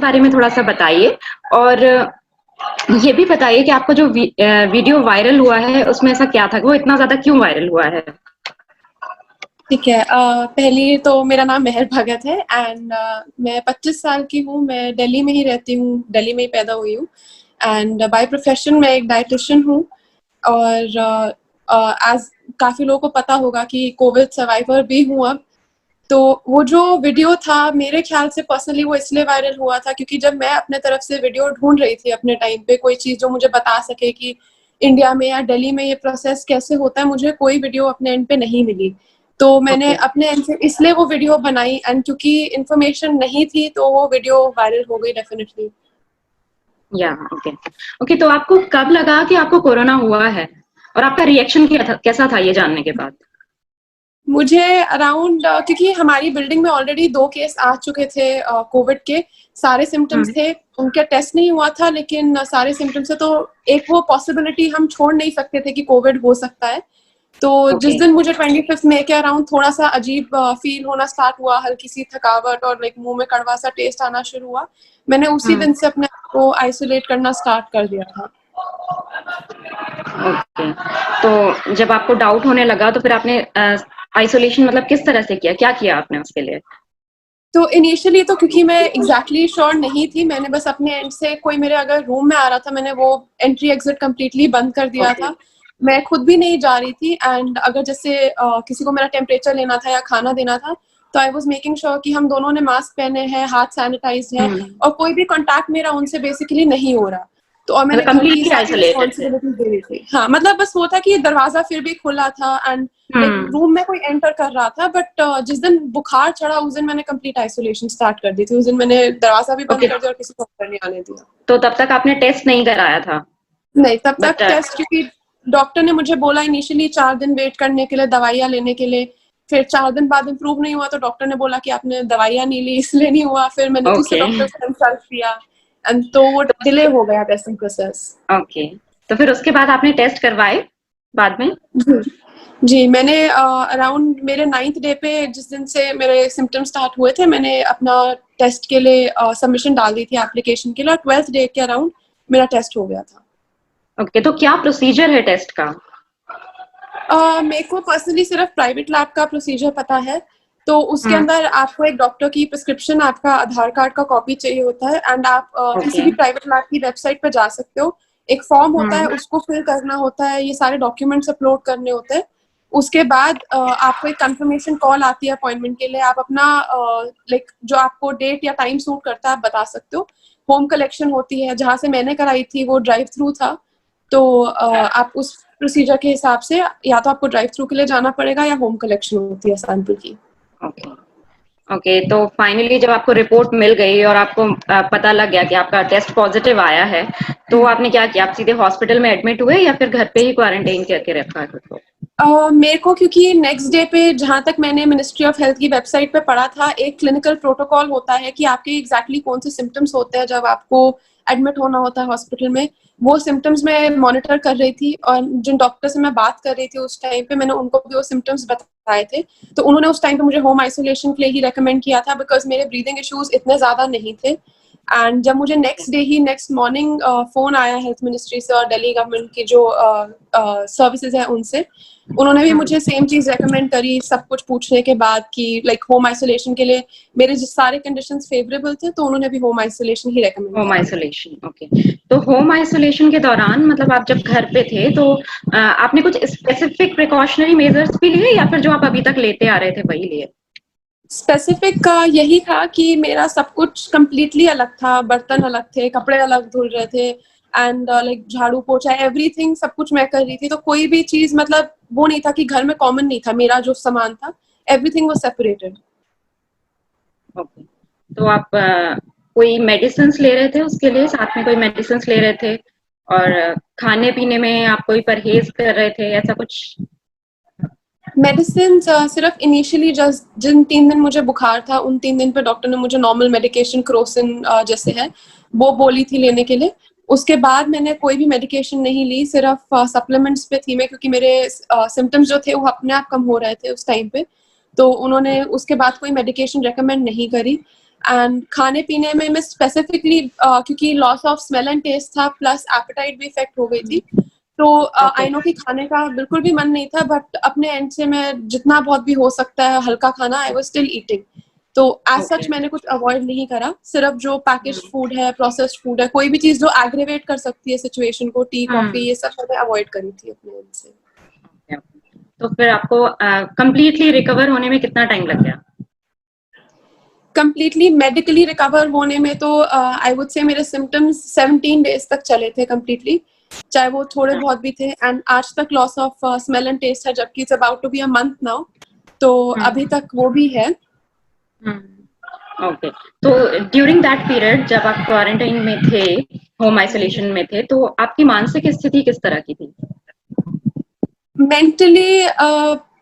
बारे में थोड़ा-सा बताइए और ये भी बताइए कि आपका जो वीडियो वायरल हुआ है, उसमें ऐसा क्या था? वो इतना ज़्यादा क्यों वायरल हुआ है? ठीक है। पहले तो मेरा नाम मेहर भगत है एंड मैं 25 साल की हूँ। मैं दिल्ली में ही रहती हूँ, दिल्ली में ही पैदा हुई हूँ एंड बाय प्रोफेशन मैं एक डायटिशियन हूँ। और एज़ काफ़ी लोगों को पता होगा कि कोविड सर्वाइवर भी हूँ अब। तो वो जो वीडियो था मेरे ख़्याल से पर्सनली वो इसलिए वायरल हुआ था क्योंकि जब मैं अपने तरफ से वीडियो ढूँढ रही थी अपने टाइम पे कोई चीज़ जो मुझे बता सके कि इंडिया में या दिल्ली में ये प्रोसेस कैसे होता है, मुझे कोई वीडियो अपने एंड पे नहीं मिली। तो मैंने ओके, अपने एंड से इसलिए वो वीडियो बनाई एंड क्योंकि इन्फॉर्मेशन नहीं थी तो वो वीडियो वायरल हो गई डेफिनिटली। या ओके। ओके, तो आपको कब लगा कि आपको कोरोना हुआ है? और आपका रिएक्शन क्या था कैसा था ये जानने के बाद? मुझे अराउंड क्योंकि हमारी बिल्डिंग में ऑलरेडी 2 केस आ चुके थे कोविड के, सारे सिम्पटम्स हुँ, थे, उनका टेस्ट नहीं हुआ था लेकिन सारे सिम्पटम्स थे, तो एक वो पॉसिबिलिटी हम छोड़ नहीं सकते थे कि कोविड हो सकता है। तो जिस ओके, दिन मुझे 25th मई के अराउंड थोड़ा-सा अजीब फ़ील होना स्टार्ट हुआ, हल्की-सी थकावट और लाइक मुँह में कड़वा-सा टेस्ट आना शुरू हुआ, मैंने उसी हुँ, दिन से अपने आप को आइसोलेट करना स्टार्ट कर दिया था। ओके। तो जब आपको डाउट होने लगा तो फिर आपने आइसोलेशन मतलब किस तरह से किया? क्या किया आपने उसके लिए? तो इनिशियली तो क्योंकि मैं एग्ज़ैक्टली श्योर नहीं थी, मैंने बस अपने एंड से कोई मेरे अगर रूम में आ रहा था, मैंने वो एंट्री एग्ज़िट कंप्लीटली बंद कर दिया ओके, था। मैं खुद भी नहीं जा रही थी एंड अगर जैसे किसी को मेरा टेम्परेचर लेना था या खाना देना था, तो आई वाज़ मेकिंग श्योर कि हम दोनों ने मास्क पहने हैं, हाथ सैनिटाइज़्ड है हुँ, और कोई भी कॉन्टैक्ट मेरा उनसे बेसिकली नहीं हो रहा। तो और मैंने मतलब घर की कंप्लीटली सारी आइसोलेटेड थे। रिस्पॉन्सिबिलिटीज़ ले ली थी। हाँ, मतलब बस वो था कि दरवाज़ा फिर भी खुला था एंड लाइक हुँ, रूम में कोई एंटर कर रहा था बट जिस दिन बुखार चढ़ा उस दिन मैंने कंप्लीट आइसोलेशन स्टार्ट कर दी थी। उस दिन मैंने दरवाज़ा भी बंद ओके, कर दिया और किसी को अंदर नहीं आने दिया। तो तब तक आपने टेस्ट नहीं कराया था? नहीं, तब तक बट टेस्ट क्योंकि डॉक्टर ने मुझे बोला इनिशियली 4 दिन वेट करने के लिए, दवाइयाँ लेने के लिए। फिर 4 दिन बाद इम्प्रूव नहीं हुआ तो डॉक्टर ने बोला कि आपने दवाइयाँ नहीं ली इसलिए नहीं हुआ। फिर मैंने दूसरे ओके, डॉक्टर से कंसल्ट किया एंड तो वो तो डिले उसके हो गया टेस्टिंग प्रोसेस। ओके, तो फिर उसके बाद आपने टेस्ट करवाए बाद में? जी। जी, मैंने अराउंड मेरे 9th डे पे जिस दिन से मेरे सिम्पटम्स स्टार्ट हुए थे, मैंने अपना टेस्ट के लिए सबमिशन डाल दी थी एप्लीकेशन के लिए और 12th डे के अराउंड मेरा टेस्ट हो गया था। ओके, तो क्या प्रोसीजर है टेस्ट का? मेरे को पर्सनली सिर्फ प्राइवेट लैब का प्रोसीजर पता है। तो उसके हुँ, अंदर आपको एक डॉक्टर की प्रिस्क्रिप्शन, आपका आधार कार्ड का कॉपी चाहिए होता है एंड आप किसी ओके, भी प्राइवेट लैब की वेबसाइट पे जा सकते हो। एक फॉर्म होता है, हुँ, उसको फिल करना होता है, ये सारे डॉक्यूमेंट्स अपलोड करने होते हैं। उसके बाद आपको एक कंफर्मेशन कॉल आती है अपॉइंटमेंट के लिए। आप अपना लाइक जो आपको डेट या टाइम सूट करता है आप बता सकते हो। होम कलेक्शन होती है, जहाँ से मैंने कराई थी वो ड्राइव थ्रू था। तो आप उस प्रोसीजर के हिसाब से या तो आपको ड्राइव थ्रू के लिए जाना पड़ेगा या होम कलेक्शन होती है सैंपल की। ओके, ओके, तो फाइनली जब आपको रिपोर्ट मिल गई और आपको पता लग गया कि आपका टेस्ट पॉजिटिव आया है, तो आपने क्या किया? आप सीधे हॉस्पिटल में एडमिट हुए या फिर घर पे ही क्वारंटाइन करके रखा खुद को? मेरे को क्योंकि नेक्स्ट डे पे जहाँ तक मैंने मिनिस्ट्री ऑफ हेल्थ की वेबसाइट पे पढ़ा था, एक क्लिनिकल प्रोटोकॉल होता है कि आपके एग्जैक्टली कौन से सिम्टम्स होते हैं जब आपको एडमिट होना होता है हॉस्पिटल में। वो सिम्टम्स मैं मॉनिटर कर रही थी और जिन डॉक्टर से मैं बात कर रही थी उस टाइम पे मैंने उनको भी वो सिम्टम्स बताए थे। तो उन्होंने उस टाइम पे मुझे होम आइसोलेशन के लिए ही रेकमेंड किया था बिकॉज़ मेरे ब्रीथिंग इश्यूज़ इतने ज़्यादा नहीं थे। एंड जब मुझे नेक्स्ट डे ही नेक्स्ट मॉर्निंग फ़ोन आया हेल्थ मिनिस्ट्री से और दिल्ली गवर्नमेंट की जो सर्विसेज़ हैं उनसे, उन्होंने भी हुँ, मुझे सेम चीज़ रेकमेंड करी सब कुछ पूछने के बाद कि लाइक होम आइसोलेशन के लिए मेरे जो सारे कंडीशंस फेवरेबल थे तो उन्होंने भी होम आइसोलेशन ही रेकमेंड होम करा। Isolation, okay. तो होम आइसोलेशन के दौरान मतलब आप जब घर पे थे तो आपने कुछ स्पेसिफिक प्रिकॉशनरी मेजर्स भी लिए या फिर जो आप अभी तक लेते आ रहे थे वही लिए? स्पेसिफिक का यही था कि मेरा सब कुछ कंप्लीटली अलग था, बर्तन अलग थे, कपड़े अलग धुल रहे थे एंड लाइक झाड़ू पोछा एवरीथिंग सब कुछ मैं कर रही थी। तो कोई भी चीज़ मतलब वो नहीं था कि घर में कॉमन नहीं था, मेरा जो सामान था, एवरीथिंग वाज़ सेपरेटेड। ओके, तो आप कोई मेडिसिन्स ले रहे थे उसके लिए? साथ में कोई मेडिसिन्स ले रहे थे? और खाने-पीने में आप कोई परहेज़ कर रहे थे, ऐसा कुछ? मेडिसिन्स सिर्फ इनिशियली जस्ट जिन 3 दिन मुझे बुखार था, उन 3 दिन पे डॉक्टर ने मुझे नॉर्मल मेडिकेशन क्रोसिन जैसे है, वो बोली थी लेने के लिए। उसके बाद मैंने कोई भी मेडिकेशन नहीं ली, सिर्फ सप्लीमेंट्स पे थी मैं क्योंकि मेरे सिम्पटम्स जो थे वो अपने आप कम हो रहे थे उस टाइम पे। तो उन्होंने उसके बाद कोई मेडिकेशन रिकमेंड नहीं करी एंड खाने पीने में मैं स्पेसिफिकली क्योंकि loss of smell and taste था प्लस एपेटाइट भी इफेक्ट हो गई थी, तो आई नो कि खाने का बिल्कुल भी मन नहीं था, बट अपने एंड से मैं जितना बहुत भी हो सकता है हल्का खाना, आई वाज स्टिल ईटिंग। तो एज सच मैंने कुछ अवॉइड नहीं करा, सिर्फ जो पैकेज फूड है, प्रोसेस्ड फूड है, कोई भी चीज जो एग्रेवेट कर सकती है सिचुएशन को, टी कॉफी, ये सब मैंने अवॉइड करी थी अपने एंड से। तो फिर आपको कंप्लीटली रिकवर होने में कितना टाइम लग गया? कंप्लीटली मेडिकली रिकवर होने में तो आई वुड से मेरे सिम्टम्स 17 डेज तक चले थे कंप्लीटली, चाहे वो थोड़े बहुत भी थे। एंड आज तक loss of smell and taste है, जबकि it's about to be a month now, तो अभी तक वो भी है। ओके, तो ड्यूरिंग दैट पीरियड जब आप क्वारंटाइन में थे, होम आइसोलेशन में थे, तो आपकी मानसिक स्थिति किस तरह की थी? मेंटली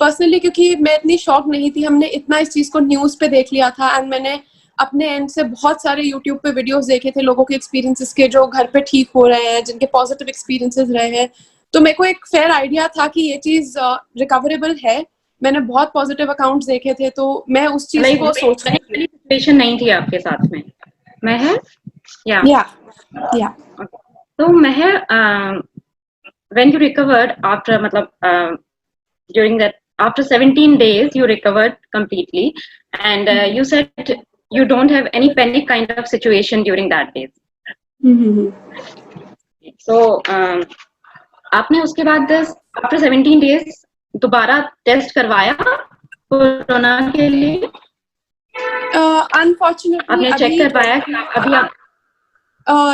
पर्सनली क्योंकि मैं इतनी शॉक नहीं थी, हमने इतना इस चीज को न्यूज पे देख लिया था, एंड मैंने अपने एंड से बहुत सारे यूट्यूब पे वीडियोस देखे थे लोगों के एक्सपीरियंसेस के, जो घर पे ठीक हो रहे हैं, जिनके पॉजिटिव एक्सपीरियंसेस रहे हैं, तो मेरे को एक फेयर आइडिया था कि ये चीज रिकवरेबल है। मैंने बहुत पॉजिटिव अकाउंट्स देखे थे, तो मैं उस चीज को सोच रही थी। सिचुएशन नहीं थी आपके साथ में महर? या तो महर, when you recovered after मतलब during that after 17 days you recovered completely, and you said you don't have any panic kind of situation during that days. So आपने उसके बाद after 17 days दोबारा टेस्ट करवाया कोरोना के लिए? अनफॉर्चुनेटली आपने check कर पाया कि अभी आप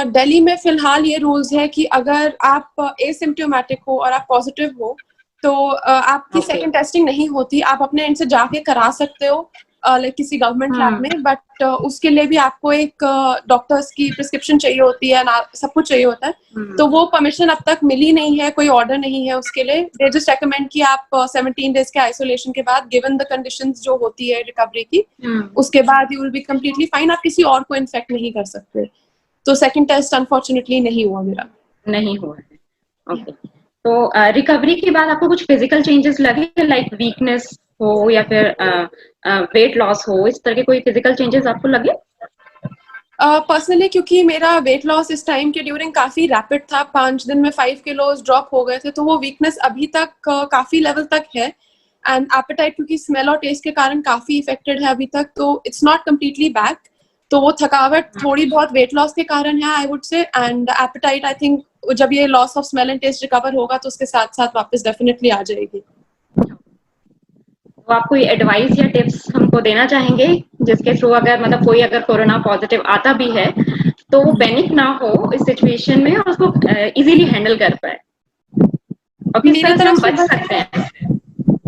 दिल्ली में फिलहाल ये रूल्स है कि अगर आप एसिम्प्टोमेटिक हो और आप पॉजिटिव हो, तो आपकी सेकंड टेस्टिंग नहीं होती, आप अपने एंड से जाके करा सकते हो लाइक किसी गवर्नमेंट लैब में, बट उसके लिए भी आपको एक डॉक्टर्स की प्रिस्क्रिप्शन चाहिए होती है, सब कुछ चाहिए होता है। तो वो परमिशन अब तक मिली नहीं है, कोई ऑर्डर नहीं है उसके लिए। दे जस्ट रेकमेंड कि आप 17 डेज के आइसोलेशन के बाद, गिवन द कंडीशंस जो होती है रिकवरी की, उसके बाद you will be completely fine, आप किसी और को इन्फेक्ट नहीं कर सकते। तो सेकंड टेस्ट अनफॉर्चुनेटली नहीं हुआ मेरा। नहीं हुआ है, ओके। तो रिकवरी के बाद आपको कुछ फिजिकल चेंजेस लगे, लाइक वीकनेस हो या फिर वेट लॉस हो, इस तरह के कोई फिजिकल चेंजेस आपको लगे? पर्सनली क्योंकि मेरा वेट लॉस इस टाइम के ड्यूरिंग काफी रैपिड था, 5 दिन में 5 किलोज ड्रॉप हो गए थे, तो वो वीकनेस अभी तक काफी लेवल तक है। एंड एपेटाइट क्योंकि स्मेल और टेस्ट के कारण काफी इफेक्टेड है अभी तक, तो इट्स नॉट कम्प्लीटली बैक। तो वो थकावट थोड़ी बहुत वेट लॉस के कारण है I would say, and appetite I think जब ये loss of smell and taste recover होगा तो उसके साथ साथ वापस डेफिनेटली आ जाएगी। तो आप कोई एडवाइस या टिप्स हमको देना चाहेंगे जिसके थ्रू अगर मतलब कोई अगर कोरोना पॉजिटिव आता भी है तो वो पैनिक ना हो इस सिचुएशन में और उसको इजीली हैंडल कर पाए, और किस तरह से हम बच सकते हैं?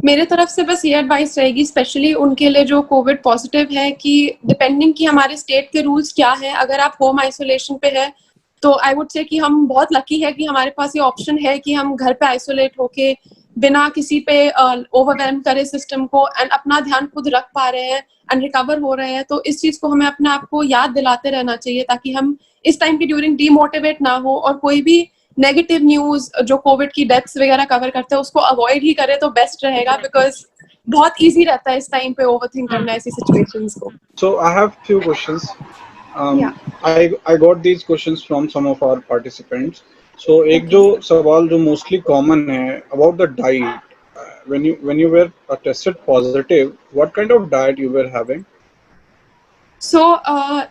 मेरे तरफ से बस ये एडवाइस रहेगी स्पेशली उनके लिए जो कोविड पॉजिटिव है, कि डिपेंडिंग कि हमारे स्टेट के रूल्स क्या है, अगर आप होम आइसोलेशन पे है तो आई वुड से कि हम बहुत लकी है कि हमारे पास ये ऑप्शन है कि हम घर पे आइसोलेट होके बिना किसी पे ओवरवेलम करे सिस्टम को, एंड अपना ध्यान खुद रख पा रहे हैं एंड रिकवर हो रहे हैं। तो इस चीज को हमें अपने आप को याद दिलाते रहना चाहिए ताकि हम इस टाइम के ड्यूरिंग डीमोटिवेट ना हो, और कोई भी नेगेटिव न्यूज जो कोविड की डेथ्स वगैरह कवर करते हैं उसको अवॉइड ही करे तो बेस्ट रहेगा, बिकॉज बहुत इजी रहता है इस टाइम पे ओवरथिंक करना ऐसी सिचुएशंस को। So I have few questions. I got these questions from some of our participants. So एक जो सवाल जो mostly common है about the diet. When you were tested positive, what kind of diet you were having? So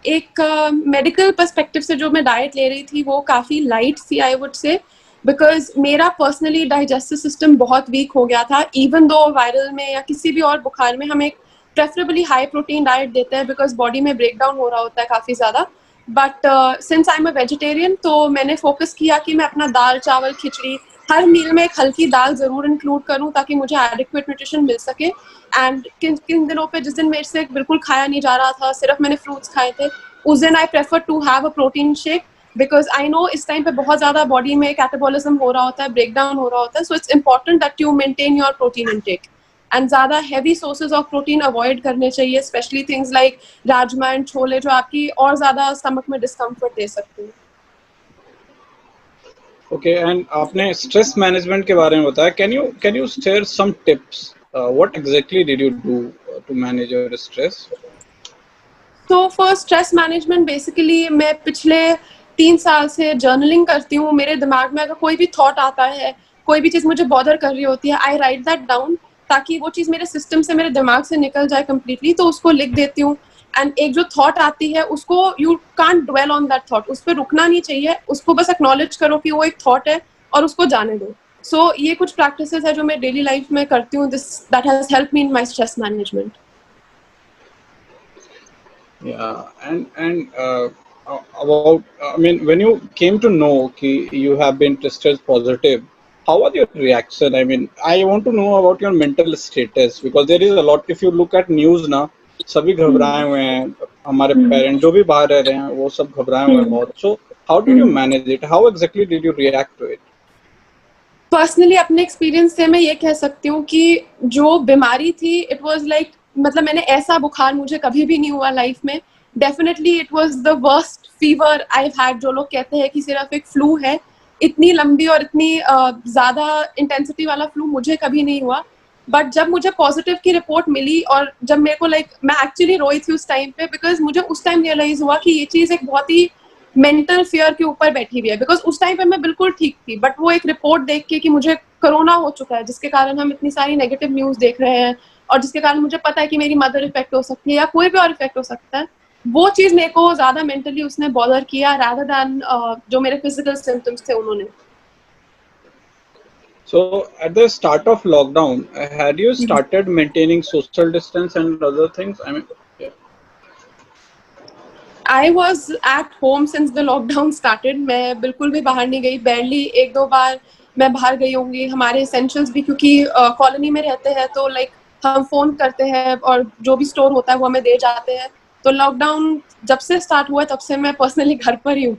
एक medical perspective से जो मैं diet ले रही थी वो काफी लाइट थी आई वुड से, बिकॉज मेरा पर्सनली डाइजेस्टिव सिस्टम बहुत वीक हो गया था। इवन दो वायरल में या किसी भी और बुखार में हम एक प्रेफरेबली हाई प्रोटीन डाइट देते हैं बिकॉज बॉडी में ब्रेक डाउन हो रहा होता है काफी ज्यादा। But since I am a vegetarian तो मैंने फोकस किया कि मैं अपना दाल चावल खिचड़ी हर मील में एक हल्की दाल जरूर इंक्लूड करूं ताकि मुझे एडिक्वेट न्यूट्रिशन मिल सके। एंड किन दिनों पे जिस दिन मेरे से बिल्कुल खाया नहीं जा रहा था, सिर्फ मैंने फ्रूट्स खाए थे, उस दिन I prefer to have a protein shake because I know इस टाइम पे बहुत ज्यादा बॉडी में कैटाबॉलिज्म हो रहा होता है, ब्रेक डाउन हो रहा होता है। So it's important that you maintain your protein intake, and ज्यादा heavy sources of protein avoid करने चाहिए, specially things like rajma and chole जो आपकी और ज्यादा स्टमक में डिस्कम्फर्ट दे सकते हैं। Okay, and आपने stress management के बारे में बताया. Can you share some tips? What exactly did you do to manage your stress? तो फॉर स्ट्रेस मैनेजमेंट बेसिकली मैं पिछले 3 साल से जर्नलिंग करती हूँ। मेरे दिमाग में अगर कोई भी थॉट आता है, कोई भी चीज़ मुझे बॉदर कर रही होती है, आई राइट दैट डाउन ताकि वो चीज़ मेरे सिस्टम से, मेरे दिमाग से निकल जाए कंप्लीटली। तो उसको लिख देती हूँ एंड एक जो थॉट आती है उसको you can't dwell on that thought, उस पर रुकना नहीं चाहिए, उसको बस एक्नॉलेज करो कि वो एक थॉट है और उसको जाने दो। सो ये कुछ प्रैक्टिसेस है जो मैं डेली लाइफ में करती हूँ, this that has help me in my stress management. Yeah, about, I mean, when you came to know कि you have been tested positive, how was your reaction? I mean, I want to know about your mental status because there is a lot. If you look at news ना, सभी घबराए हुए हैं, हमारे parents जो भी बाहर रह रहे हैं वो सब घबराए हुए हैं बहुत. So how did you manage it? How exactly did you react to it? Personally अपने एक्सपीरियंस से मैं ये कह सकती हूँ कि जो बीमारी थी इट वाज लाइक, मतलब मैंने ऐसा बुखार मुझे कभी भी नहीं हुआ लाइफ में। Definitely it was the worst fever I had. जो लोग कहते हैं कि सिर्फ एक फ्लू है, इतनी लंबी और इतनी ज़्यादा इंटेंसिटी वाला फ्लू मुझे कभी नहीं हुआ। बट जब मुझे पॉजिटिव की रिपोर्ट मिली और जब मेरे को मैं एक्चुअली रोई थी उस टाइम पे, बिकॉज मुझे उस टाइम रियलाइज हुआ कि ये चीज़ एक बहुत ही मेंटल फियर के ऊपर बैठी हुई है। बिकॉज उस टाइम पे मैं बिल्कुल ठीक थी, बट वो एक रिपोर्ट देख के कि मुझे कोरोना हो चुका है, जिसके कारण हम इतनी सारी नेगेटिव न्यूज़ देख रहे हैं और जिसके कारण मुझे पता है कि मेरी मदर इफेक्ट हो सकती है या कोई भी और इफेक्ट हो सकता है, वो चीज़ मेरे को ज़्यादा मेंटली उसने बॉदर किया रादर दैन जो मेरे फिजिकल सिम्टम्स थे उन्होंने। So at the start of lockdown, had you started maintaining social distance and other things? I mean, yeah. I was at home since the lockdown started. मैं बिल्कुल भी बाहर नहीं गई, barely 1-2 बार मैं बाहर गई होंगी। हमारे essentials भी, क्योंकि कॉलोनी में रहते हैं तो लाइक हम फोन करते हैं और जो भी स्टोर होता है वो हमें दे जाते हैं। तो लॉकडाउन जब से स्टार्ट हुआ तब से मैं पर्सनली घर पर ही हूँ।